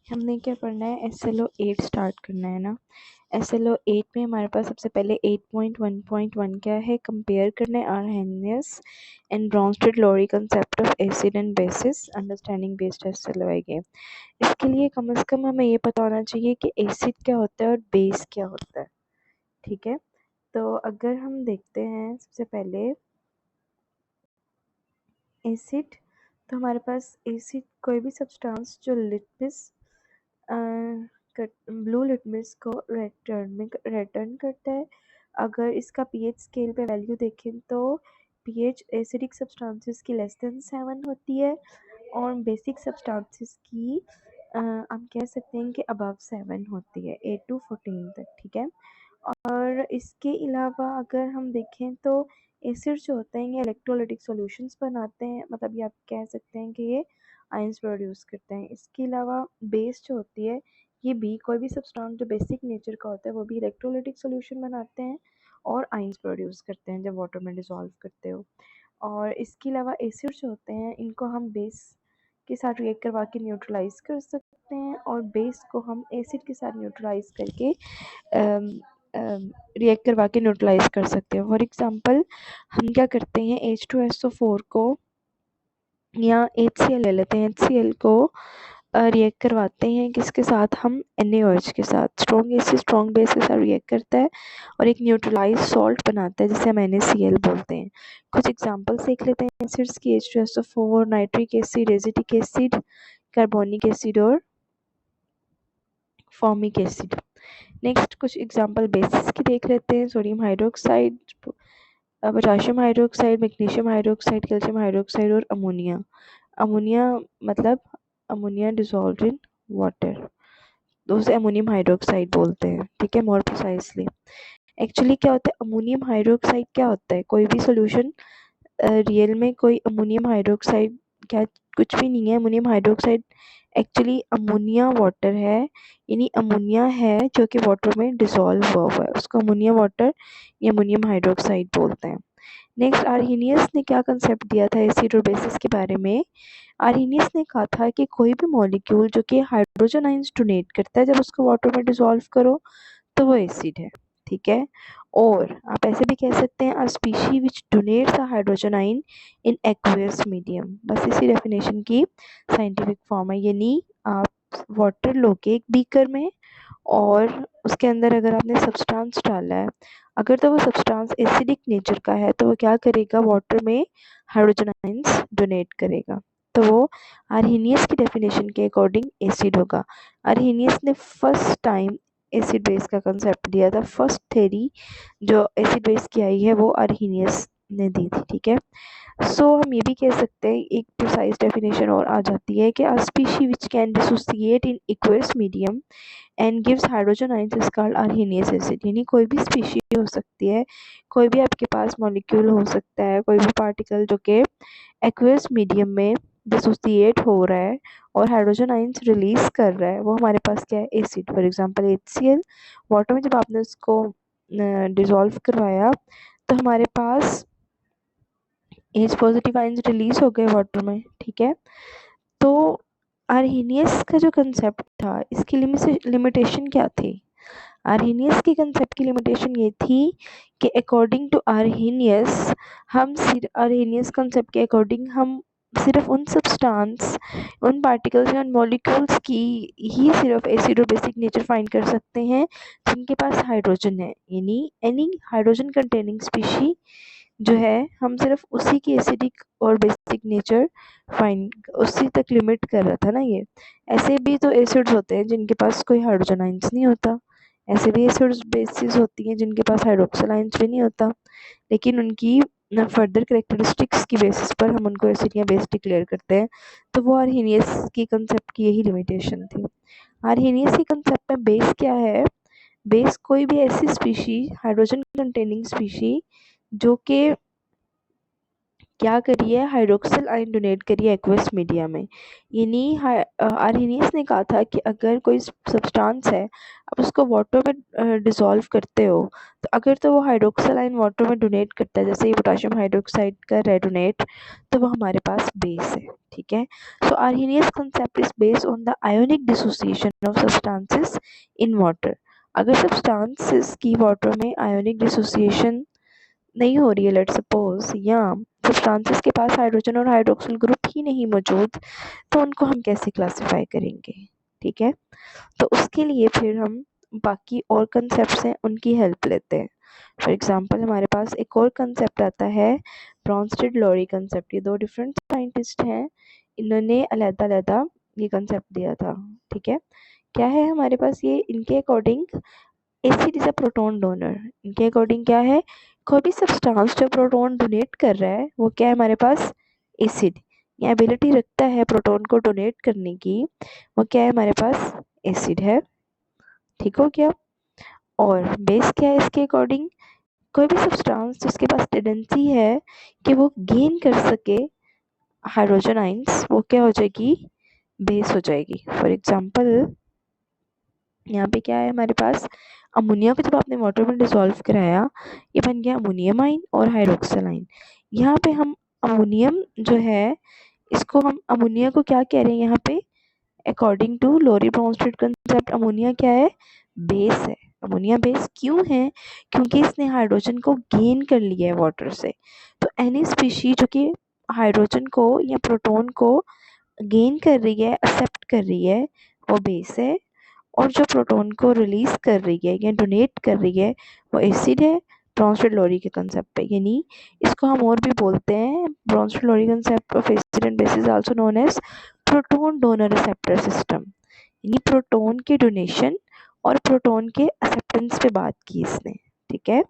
हमने क्या करना है, SLO8 स्टार्ट करना है ना। SLO8 में हमारे पास सबसे पहले 8.1.1 क्या है, कंपेयर करना है Arrhenius and Bronsted Lowry concept of acid and bases understanding based test चलवाएंगे। इसके लिए कम से कम हमें ये पता होना चाहिए कि एसिड क्या होता है और बेस क्या होता है। ठीक है, तो अगर हम देखते हैं सबसे पहले एसिड, तो हमारे पास एसिड कोई भी सब्सटेंस जो लिटमस ब्लू लिटमस को रिटर्न करता है। अगर इसका पीएच स्केल पे वैल्यू देखें तो पीएच एसिडिक सब्सटेंसेस की लेस देन 7 होती है और बेसिक सब्सटेंसेस की हम कह सकते हैं कि अबव 7 होती है, 8 to 14 तक। ठीक है, और इसके अलावा अगर हम देखें तो एसिड जो होते हैं ये इलेक्ट्रोलाइटिक सॉल्यूशंस बनाते हैं, मतलब ये आप कह सकते हैं कि ये आयंस प्रोड्यूस करते हैं। इसके अलावा बेस जो होती है ये भी कोई भी सब्सटेंस जो बेसिक नेचर का होता है वो भी इलेक्ट्रोलाइटिक सॉल्यूशन बनाते हैं और आयंस प्रोड्यूस करते हैं जब वाटर में डिसॉल्व करते हो। और इसके अलावा एसिड जो होते हैं इनको हम बेस के साथ रिएक्ट करवा के न्यूट्रलाइज कर सकते हैं और बेस को हम एसिड के साथ न्यूट्रलाइज करके रिएक्ट करवा के न्यूट्रलाइज कर सकते हैं। फॉर एग्जांपल हम क्या करते हैं, H2SO4 को या HCl ले लेते हैं, HCl को रिएक्ट करवाते हैं किसके साथ, हम NaOH के साथ। स्ट्रॉन्ग एसिड स्ट्रॉन्ग बेस के साथ रिएक्ट करता है और एक न्यूट्रलाइज सॉल्ट बनाता है जिसे हम NaCl बोलते हैं। कुछ एग्जांपल्स देख लेते हैं एसिड्स की, H2SO4, nitric acid, acetic acid, carbonic acid और फॉर्मिक एसिड। नेक्स्ट कुछ एग्जांपल बेसिस की देख लेते हैं, sodium hydroxide, potassium hydroxide, magnesium hydroxide, calcium hydroxide और अमोनिया। अमोनिया मतलब अमोनिया डिसॉल्व्ड इन वाटर, तो उसे अमोनियम हाइड्रोक्साइड बोलते हैं। ठीक है, मोर प्रिसाइजली एक्चुअली क्या होता है अमोनियम हाइड्रोक्साइड, क्या होता है कोई भी सॉल्यूशन रियल में कोई अमोनियम हाइड्रोक्साइड क्या कुछ भी नहीं है। Ammonium hydroxide actually ammonia water है, यानी अमोनिया है जो कि वाटर में डिसॉल्व हुआ है, उसको अमोनिया वाटर या अमोनियम हाइड्रोक्साइड बोलते हैं। नेक्स्ट आर्हेनियस ने क्या कंसेप्ट दिया था एसिड और बेसिस के बारे में। आर्हेनियस ने कहा था कि कोई भी मॉलिक्यूल जो कि हाइड्रोजन आयंस डोनेट करता है जब उसको वाटर में डिसॉल्व करो तो वो एसिड है। ठीक है, और आप ऐसे भी कह सकते हैं a species which donates a hydrogen ion in aqueous medium. बस इसी डेफिनेशन की साइंटिफिक फॉर्म है, यानी आप वाटर लोगे एक बीकर में और उसके अंदर अगर आपने सब्सटेंस डाला है, अगर तो वो सब्सटेंस एसिडिक नेचर का है तो वो क्या करेगा, वाटर में हाइड्रोजन आयंस डोनेट करेगा, तो वो आर्हेनियस की डेफिनेशन के अकॉर्डिंग एसिड होगा। आर्हेनियस ने फर्स्ट टाइम एसिड बेस का कंसेप्ट दिया था, फर्स्ट थ्योरी जो एसिड बेस की आई है वो आर्हेनियस ने दी थी। ठीक है, सो हम ये भी कह सकते हैं एक प्रिसाइज डेफिनेशन और आ जाती है कि अ species which can dissociate in aqueous medium and gives hydrogen ions is called Arrhenius acid. यानी कोई भी स्पीशी हो सकती है, कोई भी आपके पास मॉलिक्यूल हो सकता है, कोई भी पार्टिकल जो कि एक्वस मीडियम में डिसोसिएट हो रहा है और हाइड्रोजन आयंस रिलीज कर रहा है, वो हमारे पास क्या है, acid. For example HCl, water में जब आपने उसको डिसॉल्व करवाया तो हमारे पास H पॉजिटिव आयंस रिलीज हो गए वाटर में। ठीक है, तो आर्हेनियस का जो कंसेप्ट था इसकी लिमिटेशन क्या थी। आर्हेनियस के कंसेप्ट की लिमिटेशन ये थी कि according to Arrhenius Arrhenius concept के अकॉर्डिंग हम सिर्फ उन सब्सटेंस, उन पार्टिकल्स या उन मॉलिक्यूल्स की ही सिर्फ एसिड और बेसिक नेचर फाइंड कर सकते हैं जिनके पास हाइड्रोजन है, यानी एनी हाइड्रोजन कंटेनिंग स्पीशी जो है हम सिर्फ उसी की एसिडिक और बेसिक नेचर फाइंड, उसी तक लिमिट कर रहा था ना ये। ऐसे भी तो एसिड्स होते हैं जिनके पास कोई हाइड्रोजन आयंस नहीं होता, ऐसे भी एसिड्स बेसिस होती हैं जिनके पास हाइड्रोक्सिल आयंस भी नहीं होता, लेकिन उनकी फर्दर करेक्टरिस्टिक्स की बेसिस पर हम उनको एसिड या बेस डिक्लेयर करते हैं। तो वो आर्हेनियस की कंसेप्ट की यही लिमिटेशन थी। आर्हेनियस के कंसेप्ट में बेस क्या है, बेस कोई भी ऐसी स्पीशी, हाइड्रोजन कंटेनिंग स्पीशी जो कि क्या करी है, हाइड्रोक्सिल आयन डोनेट करी है एक्वस मीडिया में। यानी आर्हेनियस ने कहा था कि अगर कोई सब्सटेंस है आप उसको वाटर में डिसॉल्व करते हो, तो अगर तो वो हाइड्रोक्सिल आयन वाटर में डोनेट करता है, जैसे ये पोटेशियम हाइड्रोक्साइड कर रहा है डोनेट, तो वो हमारे पास बेस है। ठीक है, so Arrhenius concept is based on the ionic dissociation of substances in water. अगर सब्सटेंसेस की वाटर में आयोनिक डिसोसिएशन नहीं हो रही है, लेट्स सपोज, या सब्सटेंसेस के पास हाइड्रोजन और हाइड्रोक्सिल ग्रुप ही नहीं मौजूद, तो उनको हम कैसे क्लासिफाई करेंगे। ठीक है, तो उसके लिए फिर हम बाकी और कंसेप्ट हैं उनकी हेल्प लेते हैं। फॉर एग्जांपल हमारे पास एक और कंसेप्ट आता है ब्रॉन्स्टेड लॉरी कंसेप्ट। ये दो डिफरेंट साइंटिस्ट हैं, इन्होंने अलग-अलग ये कंसेप्ट दिया था। ठीक है, क्या है हमारे पास ये, इनके according acid is a proton donor. इनके अकॉर्डिंग क्या है, कोई भी सब्सटेंस जो प्रोटॉन डोनेट कर रहा है वो क्या है हमारे पास, एसिड। ये एबिलिटी रखता है प्रोटॉन को डोनेट करने की, वो क्या है हमारे पास, एसिड है। ठीक हो गया। और बेस क्या है इसके अकॉर्डिंग, कोई भी सब्सटेंस जिसके पास टेंडेंसी है कि वो गेन कर सके हाइड्रोजन आइंस, वो क्या हो जाएगी, बेस हो जाएगी। फॉर एग्जांपल यहाँ पे क्या है हमारे पास, अमोनिया को जब आपने वाटर में डिसॉल्व कराया, ये बन गया अमोनियम आइन और हाइड्रोक्सिल आइन। यहाँ पे हम अमोनियम जो है, इसको हम अमोनिया को क्या कह रहे हैं यहाँ पे, according to Lowry Bronsted concept ammonia क्या है, बेस है। अमोनिया बेस क्यों है, क्योंकि इसने हाइड्रोजन को गेन कर लिया है वाटर से। तो एनी स्पीशीज जो कि हाइड्रोजन को या प्रोटोन को गेन कर रही है, एक्सेप्ट कर रही है, वो बेस है। और जो प्रोटॉन को रिलीज कर रही है या डोनेट कर रही है, वो एसिड है ब्रॉन्स्टेड लोरी के कंसेप्ट पे। यानी इसको हम और भी बोलते हैं, Bronsted Lowry concept of acid and base is also known as proton donor receptor system. यानी प्रोटॉन के डोनेशन और प्रोटॉन के एक्सेप्टेंस पे बात की इसने। ठीक है,